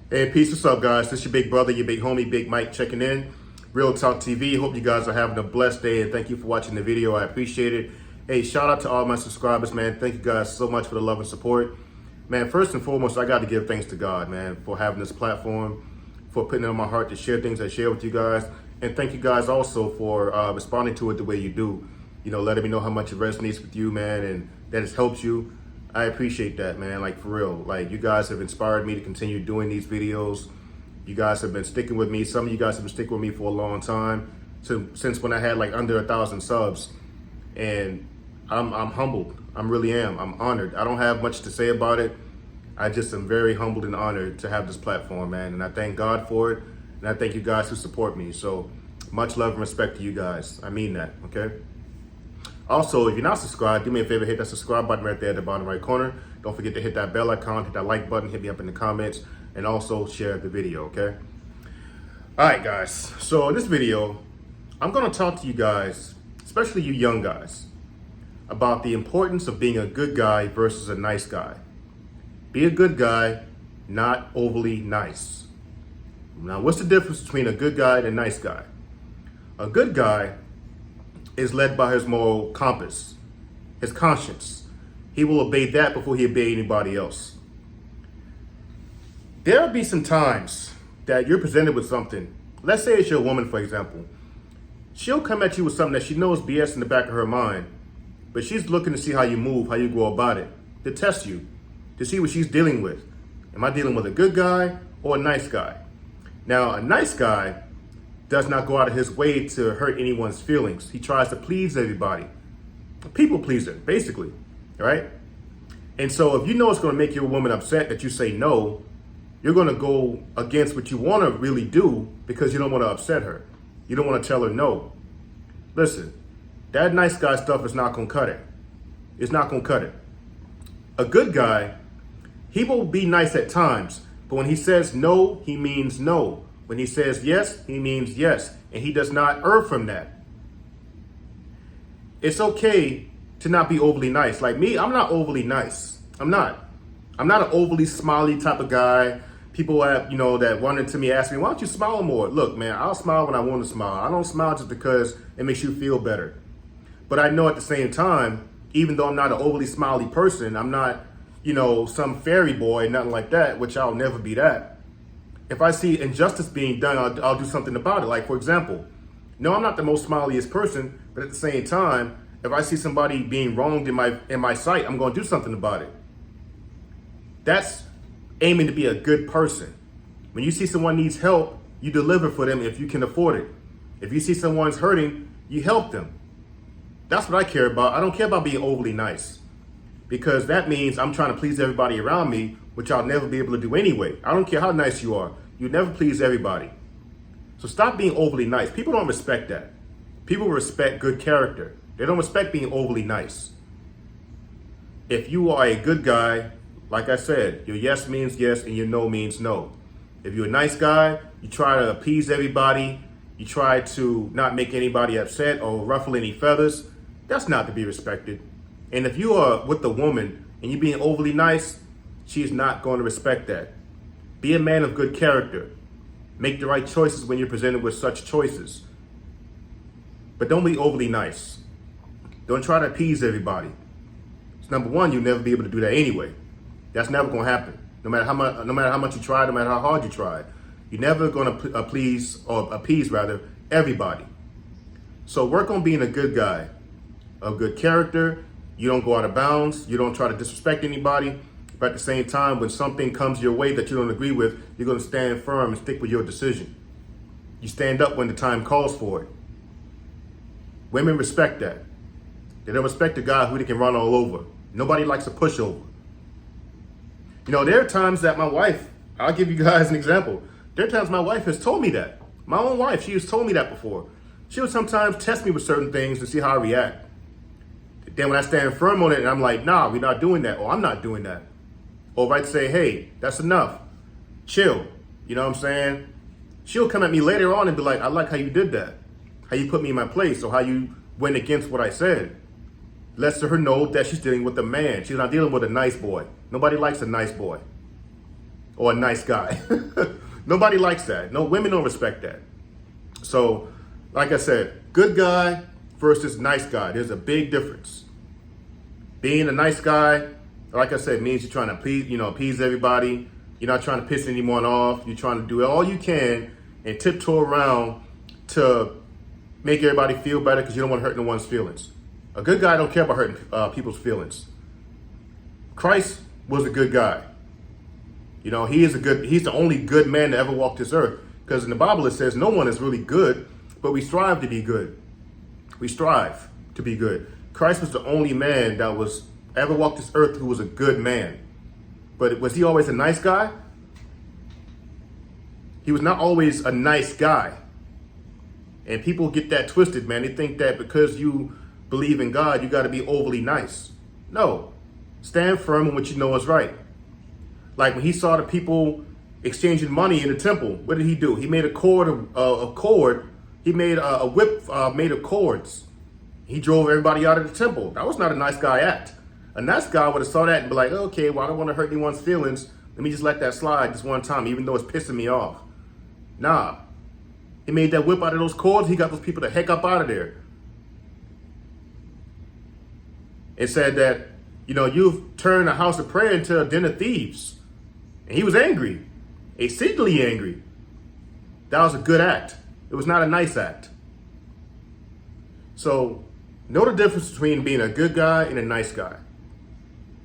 Hey, peace, what's up, guys? This your big brother, your big homie, Big Mike checking in. Real Talk TV. Hope you guys are having a blessed day, and thank you for watching the video. I appreciate it. Hey, shout out to all my subscribers, man. Thank you guys so much for the love and support. Man, first and foremost, I got to give thanks to God, man, for having this platform, for putting it on my heart to share things I share with you guys. And thank you guys also for responding to it the way you do. You know, letting me know how much it resonates with you, man, and that it helps you. I appreciate that, man, like for real. Like, you guys have inspired me to continue doing these videos. You guys have been sticking with me. Some of you guys have been sticking with me for a long time, since when I had like under 1,000 subs. And I'm humbled. I really am. I'm honored. I don't have much to say about it. I just am very humbled and honored to have this platform, man. And I thank God for it. And I thank you guys who support me. So much love and respect to you guys. I mean that, okay? Also, if you're not subscribed, do me a favor, hit that subscribe button right there at the bottom right corner. Don't forget to hit that bell icon, hit that like button, hit me up in the comments, and also share the video, okay? All right, guys. So in this video, I'm gonna talk to you guys, especially you young guys, about the importance of being a good guy versus a nice guy. Be a good guy, not overly nice. Now, what's the difference between a good guy and a nice guy? A good guy is led by his moral compass, his conscience. He will obey that before he obey anybody else. There'll be some times that you're presented with something. Let's say it's your woman, for example. She'll come at you with something that she knows BS in the back of her mind, but she's looking to see how you move, how you go about it, to test you, to see what she's dealing with. Am I dealing with a good guy or a nice guy? Now, a nice guy does not go out of his way to hurt anyone's feelings. He tries to please everybody. A people pleaser, basically, right? And so if you know it's gonna make your woman upset that you say no, you're gonna go against what you wanna really do because you don't wanna upset her. You don't wanna tell her no. Listen, that nice guy stuff is not gonna cut it. It's not gonna cut it. A good guy, he will be nice at times, but when he says no, he means no. When he says yes, he means yes, and he does not err from that. It's okay to not be overly nice. Like me, I'm not overly nice. I'm not an overly smiley type of guy. People that run into me ask me, why don't you smile more? Look, man, I'll smile when I want to smile. I don't smile just because it makes you feel better. But I know at the same time, even though I'm not an overly smiley person, I'm not, some fairy boy, nothing like that, which I'll never be that. If I see injustice being done, I'll do something about it. Like, for example, no, I'm not the most smiliest person, but at the same time, if I see somebody being wronged in my sight, I'm going to do something about it. That's aiming to be a good person. When you see someone needs help, you deliver for them if you can afford it. If you see someone's hurting, you help them. That's what I care about. I don't care about being overly nice, because that means I'm trying to please everybody around me, which I'll never be able to do anyway. I don't care how nice you are. You never please everybody. So stop being overly nice. People don't respect that. People respect good character. They don't respect being overly nice. If you are a good guy, like I said, your yes means yes and your no means no. If you're a nice guy, you try to appease everybody. You try to not make anybody upset or ruffle any feathers. That's not to be respected. And if you are with a woman and you're being overly nice, she is not going to respect that. Be a man of good character. Make the right choices when you're presented with such choices. But don't be overly nice. Don't try to appease everybody. It's number one, you'll never be able to do that anyway. That's never going to happen. No matter how much you try, no matter how hard you try, you're never going to appease everybody. So work on being a good guy, of good character. You don't go out of bounds. You don't try to disrespect anybody. But at the same time, when something comes your way that you don't agree with, you're going to stand firm and stick with your decision. You stand up when the time calls for it. Women respect that. They don't respect a guy who they can run all over. Nobody likes a pushover. There are times that my wife, I'll give you guys an example. There are times my wife has told me that. My own wife, she has told me that before. She would sometimes test me with certain things to see how I react. Then when I stand firm on it and I'm like, nah, we're not doing that, or I'm not doing that. Or if I say, hey, that's enough, chill, you know what I'm saying? She'll come at me later on and be like, I like how you did that, how you put me in my place, or how you went against what I said. Lets her know that she's dealing with a man. She's not dealing with a nice boy. Nobody likes a nice boy. or a nice guy. Nobody likes that. No, women don't respect that. So, like I said, good guy versus nice guy. There's a big difference. Being a nice guy, like I said, means you're trying to appease everybody. You're not trying to piss anyone off. You're trying to do all you can and tiptoe around to make everybody feel better because you don't want to hurt no one's feelings. A good guy don't care about hurting people's feelings. Christ was a good guy. He's the only good man to ever walk this earth. Because in the Bible it says no one is really good, but we strive to be good. We strive to be good. Christ was the only man that was ever walked this earth who was a good man. But was he always a nice guy? He was not always a nice guy. And people get that twisted, man. They think that because you believe in God, you got to be overly nice. No. Stand firm on what you know is right. Like when he saw the people exchanging money in the temple, what did he do? He made a cord. He made a whip made of cords. He drove everybody out of the temple. That was not a nice guy act. A nice guy would have saw that and be like, okay, well, I don't want to hurt anyone's feelings. Let me just let that slide this one time, even though it's pissing me off. Nah. He made that whip out of those cords. He got those people the heck up out of there. It said that, you've turned a house of prayer into a den of thieves. And he was angry, exceedingly angry. That was a good act. It was not a nice act. So, know the difference between being a good guy and a nice guy.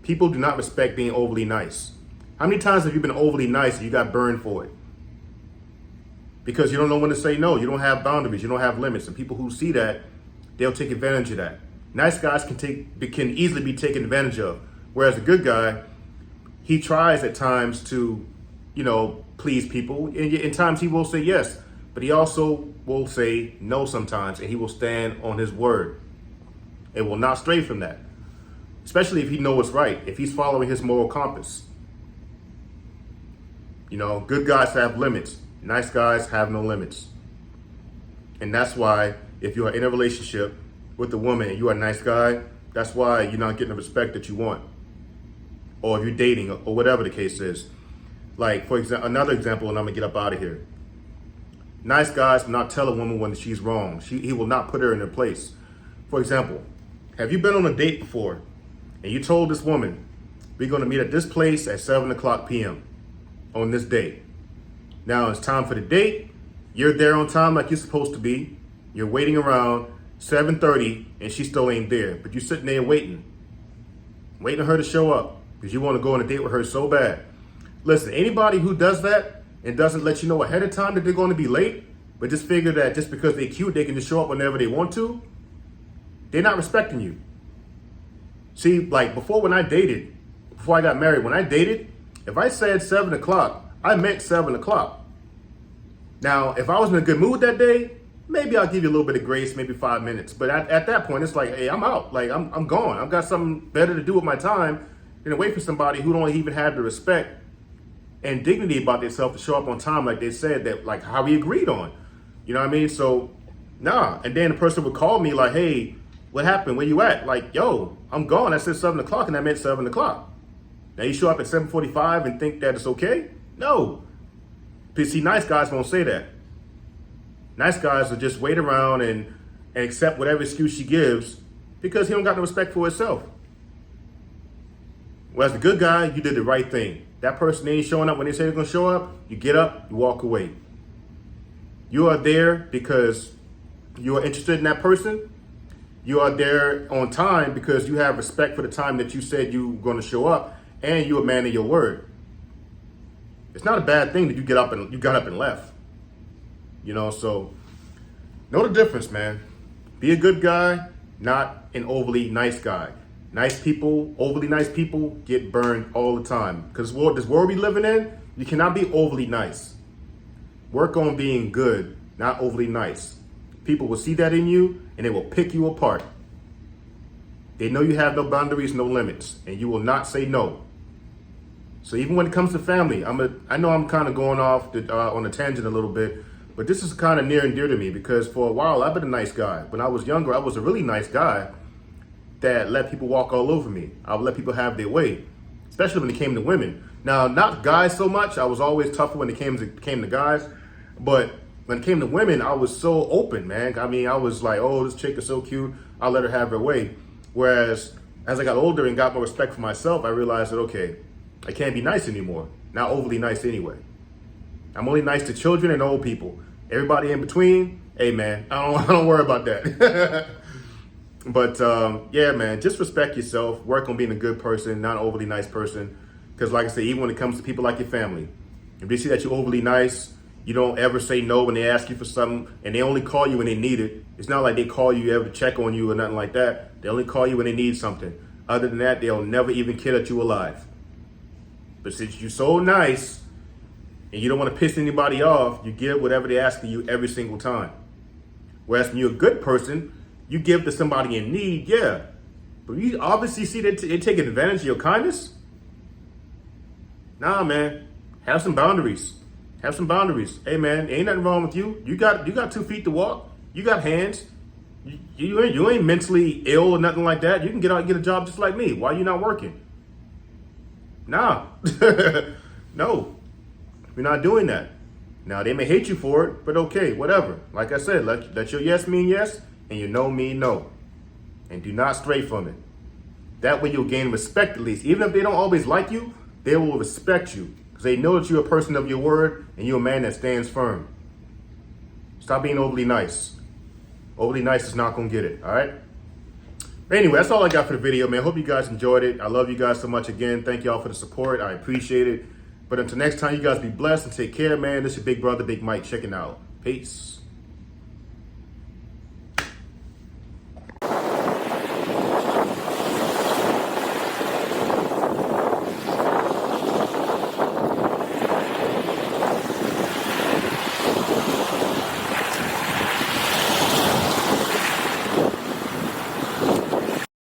People do not respect being overly nice. How many times have you been overly nice and you got burned for it? Because you don't know when to say no. You don't have boundaries. You don't have limits. And people who see that, they'll take advantage of that. Nice guys can easily be taken advantage of. Whereas a good guy, he tries at times to, please people. And in times he will say yes, but he also will say no sometimes, and he will stand on his word and will not stray from that. Especially if he knows what's right, if he's following his moral compass. Good guys have limits. Nice guys have no limits. And that's why if you are in a relationship with a woman and you are a nice guy, that's why you're not getting the respect that you want. Or if you're dating or whatever the case is. Like, for example, another example, and I'm going to get up out of here. Nice guys will not tell a woman when she's wrong. He will not put her in her place. For example, have you been on a date before and you told this woman, we're going to meet at this place at 7 o'clock p.m. on this day. Now it's time for the date. You're there on time like you're supposed to be. You're waiting around 7:30 and she still ain't there. But you're sitting there waiting on her to show up because you want to go on a date with her so bad. Listen, anybody who does that and doesn't let you know ahead of time that they're going to be late, but just figure that just because they're cute, they can just show up whenever they want to, they're not respecting you. See, like before I got married, when I dated, if I said 7 o'clock, I meant 7 o'clock. Now, if I was in a good mood that day, maybe I'll give you a little bit of grace, maybe 5 minutes. But at that point, it's like, hey, I'm out. Like, I'm gone. I've got something better to do with my time than to wait for somebody who don't even have the respect and dignity about themselves to show up on time like they said, that like how we agreed on. You know what I mean? So, nah. And then the person would call me like, hey, what happened? Where you at? Like, yo, I'm gone. I said 7 o'clock and I meant 7 o'clock. Now you show up at 7:45 and think that it's okay? No. Because see, nice guys won't say that. Nice guys will just wait around and accept whatever excuse she gives because he don't got no respect for himself. Whereas the good guy, you did the right thing. That person ain't showing up when they say they're going to show up. You get up, you walk away. You are there because you are interested in that person. You are there on time because you have respect for the time that you said you were going to show up, and you're a man of your word. It's not a bad thing that you got up and left. So know the difference, man. Be a good guy, not an overly nice guy. Nice people, overly nice people get burned all the time. Because this world we living in, you cannot be overly nice. Work on being good, not overly nice. People will see that in you and they will pick you apart. They know you have no boundaries, no limits, and you will not say no. So even when it comes to family, I know I'm kind of going off on a tangent a little bit, but this is kind of near and dear to me because for a while I've been a nice guy. When I was younger, I was a really nice guy that let people walk all over me. I would let people have their way, especially when it came to women. Now, not guys so much. I was always tougher when it came to guys, but when it came to women, I was so open, man. I mean, I was like, oh, this chick is so cute, I'll let her have her way. Whereas as I got older and got more respect for myself, I realized that, okay, I can't be nice anymore. Not overly nice anyway. I'm only nice to children and old people. Everybody in between, hey man, I don't worry about that. But yeah, man, just respect yourself. Work on being a good person, not an overly nice person. Because like I said, even when it comes to people like your family, if they see that you're overly nice, you don't ever say no when they ask you for something, and they only call you when they need it. It's not like they call you ever to check on you or nothing like that. They only call you when they need something. Other than that, they'll never even care that you're alive. But since you're so nice and you don't want to piss anybody off, you give whatever they ask of you every single time. Whereas when you're a good person, you give to somebody in need, yeah. But you obviously see that they're taking advantage of your kindness. Nah, man. Have some boundaries. Have some boundaries. Hey, man, ain't nothing wrong with you. You got 2 feet to walk. You got hands. You ain't mentally ill or nothing like that. You can get out and get a job just like me. Why you not working? Nah. No. We're not doing that. Now, they may hate you for it, but okay, whatever. Like I said, let your yes mean yes and your no mean no. And do not stray from it. That way you'll gain respect at least. Even if they don't always like you, they will respect you because they know that you're a person of your word and you're a man that stands firm. Stop being overly nice. Overly nice is not going to get it, all right? Anyway, that's all I got for the video, man. Hope you guys enjoyed it. I love you guys so much again. Thank y'all for the support. I appreciate it. But until next time, you guys be blessed and take care, man. This is your big brother, Big Mike, checking out. Peace.